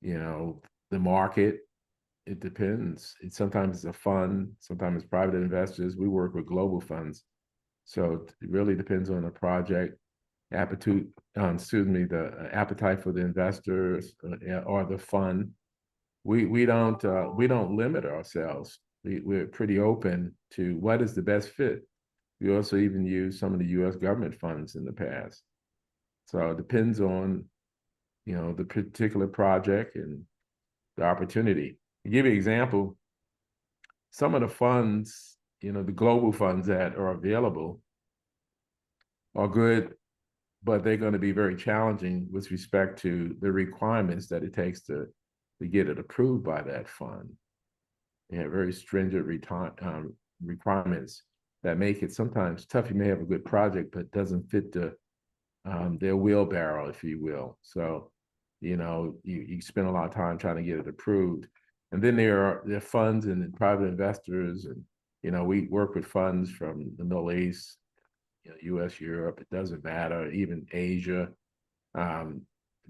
the market. It depends. Sometimes it's a fund, sometimes it's private investors. We work with global funds, so it really depends on the project appetite. The appetite for the investors or the fund. We don't limit ourselves. We're pretty open to what is the best fit. We also even use some of the U.S. government funds in the past. So it depends on, the particular project and the opportunity. To give you an example, some of the funds, the global funds that are available are good, but they're going to be very challenging with respect to the requirements that it takes to get it approved by that fund. They have very stringent requirements that make it sometimes tough. You may have a good project, but it doesn't fit their wheelbarrow, if you will. So, you spend a lot of time trying to get it approved. And then there are funds and private investors, and we work with funds from the Middle East, U.S., Europe. It doesn't matter, even Asia.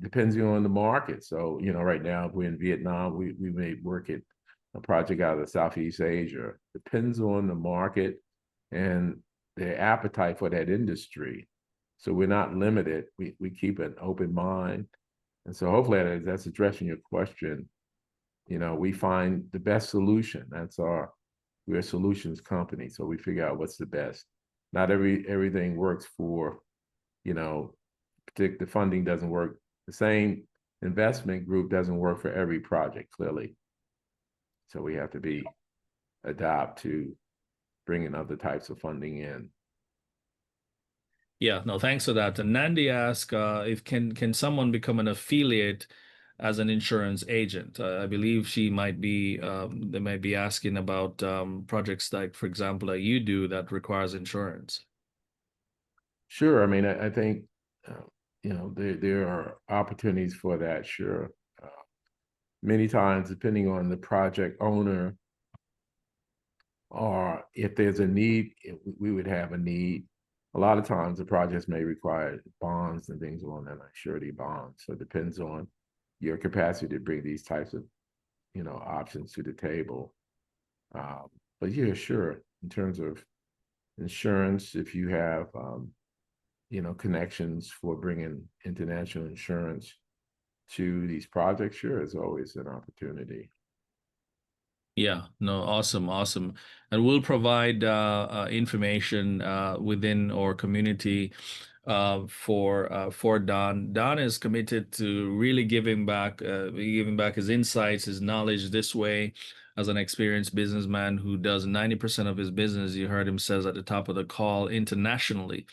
Depends on the market. So, right now, if we're in Vietnam, we may work at a project out of Southeast Asia. Depends on the market and their appetite for that industry. So we're not limited. We keep an open mind. And so hopefully that's addressing your question. We find the best solution. We're a solutions company. So we figure out what's the best. Not everything works for, the funding doesn't work. The same investment group doesn't work for every project, clearly. So we have to adapt to bringing other types of funding in. Yeah, no, thanks for that. And Nandi asked if can someone become an affiliate as an insurance agent? I believe they might be asking about projects like, for example, like you do that requires insurance. Sure. I mean, I think there are opportunities for that. Sure. Many times, depending on the project owner, or if there's a need, we would have a need. A lot of times the projects may require bonds and things along that, like surety bonds. So it depends on your capacity to bring these types of, options to the table. But yeah, sure. In terms of insurance, if you have, connections for bringing international insurance to these projects, sure, it's always an opportunity. Yeah, no, awesome. And we'll provide information within our community for Don. Don is committed to really giving back his insights, his knowledge this way. As an experienced businessman who does 90% of his business, you heard him says at the top of the call, internationally.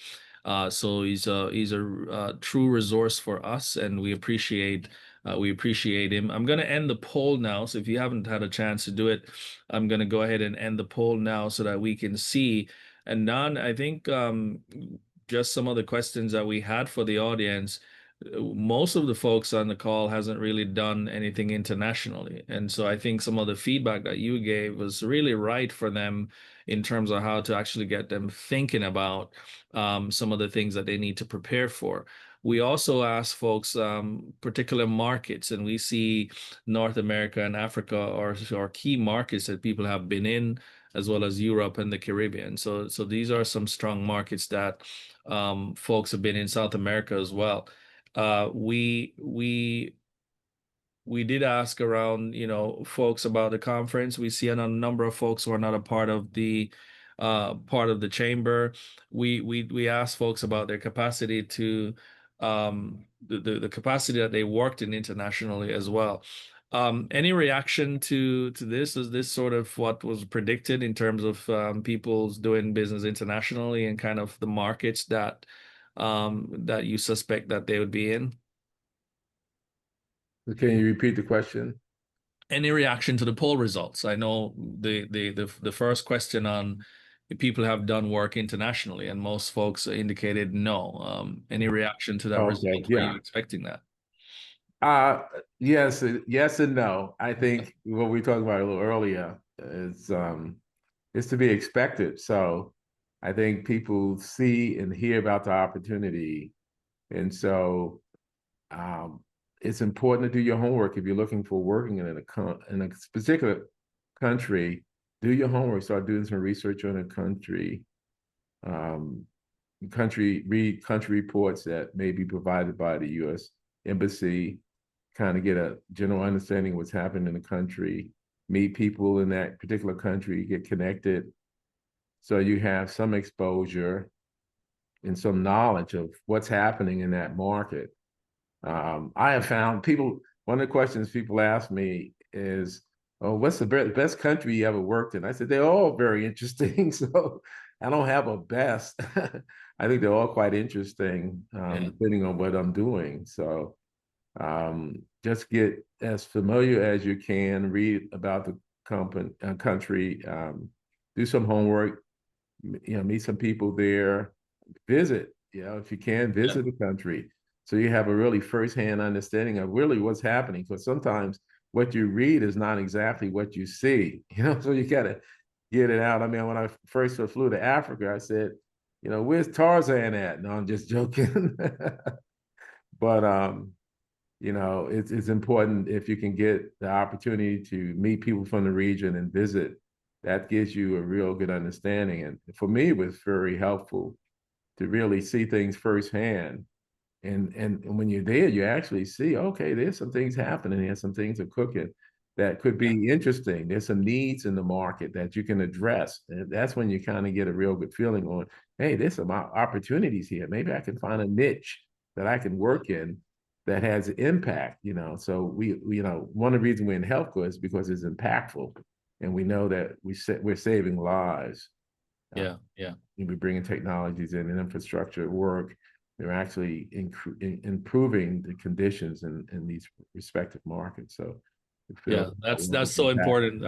So he's a true resource for us, and we appreciate him. I'm going to end the poll now. So if you haven't had a chance to do it, I'm going to go ahead and end the poll now so that we can see. And Don, I think just some of the questions that we had for the audience, most of the folks on the call hasn't really done anything internationally. And so I think some of the feedback that you gave was really right for them in terms of how to actually get them thinking about some of the things that they need to prepare for. We also ask folks particular markets, and we see North America and Africa are key markets that people have been in, as well as Europe and the Caribbean. So these are some strong markets that folks have been in. South America as well. We did ask around, folks about the conference. We see a number of folks who are not a part of the chamber. We asked folks about their capacity to the capacity that they worked in internationally as well. Any reaction to this? Is this sort of what was predicted in terms of people's doing business internationally and kind of the markets that that you suspect that they would be in? Can you repeat the question? Any reaction to the poll results? I know the first question on if people have done work internationally, and most folks indicated no. Any reaction to that Okay, result? Were yeah. you expecting that? Yes, yes and no. I think what we talked about a little earlier is to be expected. So I think people see and hear about the opportunity, and so it's important to do your homework if you're looking for working in a particular country. Do your homework. Start doing some research on a country. Read country reports that may be provided by the U.S. Embassy. Kind of get a general understanding of what's happening in the country. Meet people in that particular country. Get connected, so you have some exposure and some knowledge of what's happening in that market. I have found people, one of the questions people ask me is, oh, what's the best country you ever worked in? I said, they're all very interesting. So I don't have a best. I think they're all quite interesting, depending on what I'm doing. So just get as familiar as you can, read about the country, do some homework, meet some people there, visit, if you can, visit the country. So you have a really firsthand understanding of really what's happening. Because sometimes what you read is not exactly what you see, so you got to get it out. I mean, when I first flew to Africa, I said, where's Tarzan at? No, I'm just joking. But, it's important if you can get the opportunity to meet people from the region and visit. That gives you a real good understanding. And for me, it was very helpful to really see things firsthand. And when you're there, you actually see, okay, there's some things happening here, some things are cooking that could be interesting. There's some needs in the market that you can address. And that's when you kind of get a real good feeling on, hey, there's some opportunities here. Maybe I can find a niche that I can work in that has impact, So one of the reasons we're in healthcare is because it's impactful. And we know that we're saving lives. Yeah. We're bringing technologies in and infrastructure work. They're actually improving the conditions in these respective markets. So that's so important.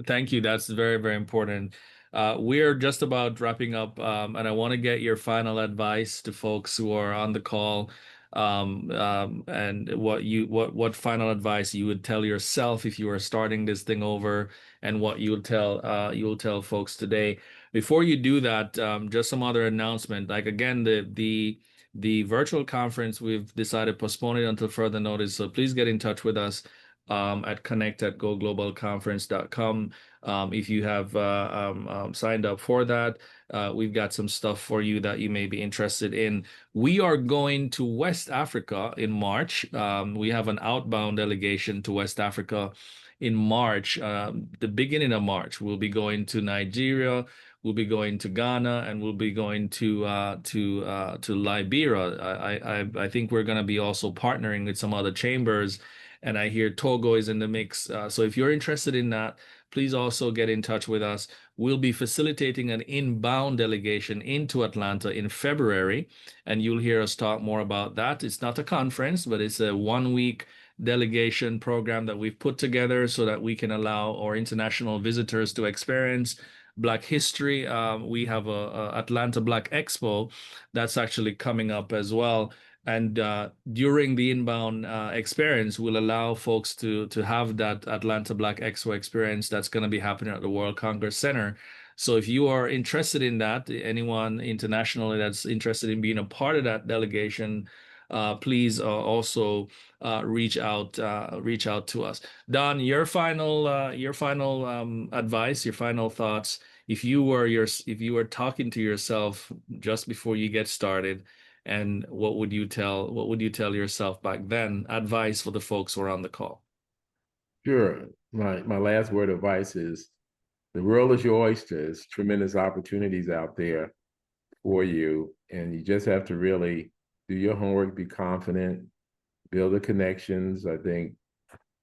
Thank you. That's very, very important. We're just about wrapping up, and I want to get your final advice to folks who are on the call, and what final advice you would tell yourself if you were starting this thing over, and what you'll tell folks today. Before you do that, just some other announcement. Like again, the virtual conference, we've decided to postpone it until further notice. So please get in touch with us at connect@goglobalconference.com. If you have signed up for that, we've got some stuff for you that you may be interested in. We are going to West Africa in March. We have an outbound delegation to West Africa in March, the beginning of March. We'll be going to Nigeria. We'll be going to Ghana, and we'll be going to Liberia. I think we're going to be also partnering with some other chambers, and I hear Togo is in the mix. So if you're interested in that, please also get in touch with us. We'll be facilitating an inbound delegation into Atlanta in February, and you'll hear us talk more about that. It's not a conference, but it's a 1-week delegation program that we've put together so that we can allow our international visitors to experience Black history. We have a Atlanta Black Expo that's actually coming up as well. And during the inbound experience, we'll allow folks to have that Atlanta Black Expo experience that's going to be happening at the World Congress Center. So if you are interested in that, anyone internationally that's interested in being a part of that delegation, please also reach out to us. Don, your final advice, your final thoughts. If you were talking to yourself just before you get started, and what would you tell yourself back then? Advice for the folks who are on the call. Sure. My last word of advice is the world is your oyster. There's tremendous opportunities out there for you, and you just have to really do your homework, be confident, build the connections. I think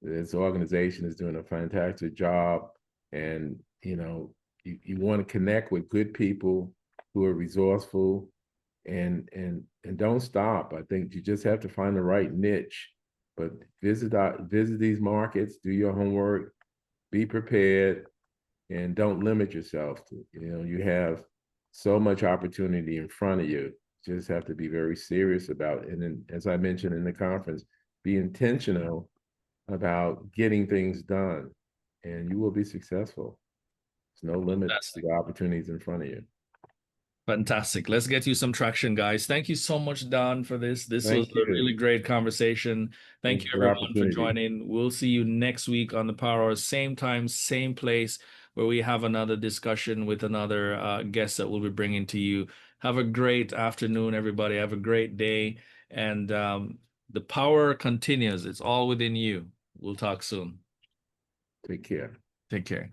this organization is doing a fantastic job, and you want to connect with good people who are resourceful, and don't stop. I think you just have to find the right niche, but visit these markets, do your homework, be prepared, and don't limit yourself. You have so much opportunity in front of you. Just have to be very serious about it. And then, as I mentioned in the conference, be intentional about getting things done, and you will be successful. There's no limit to the opportunities in front of you. Fantastic. Let's get you some traction, guys. Thank you so much, Don, for this. This was Thank you. a really great conversation. Thank you, for the everyone, for opportunity. joining. We'll see you next week on the Power Hour, same time, same place, where we have another discussion with another guest that we'll be bringing to you. Have a great afternoon, everybody. Have a great day. And the power continues. It's all within you. We'll talk soon. Take care. Take care.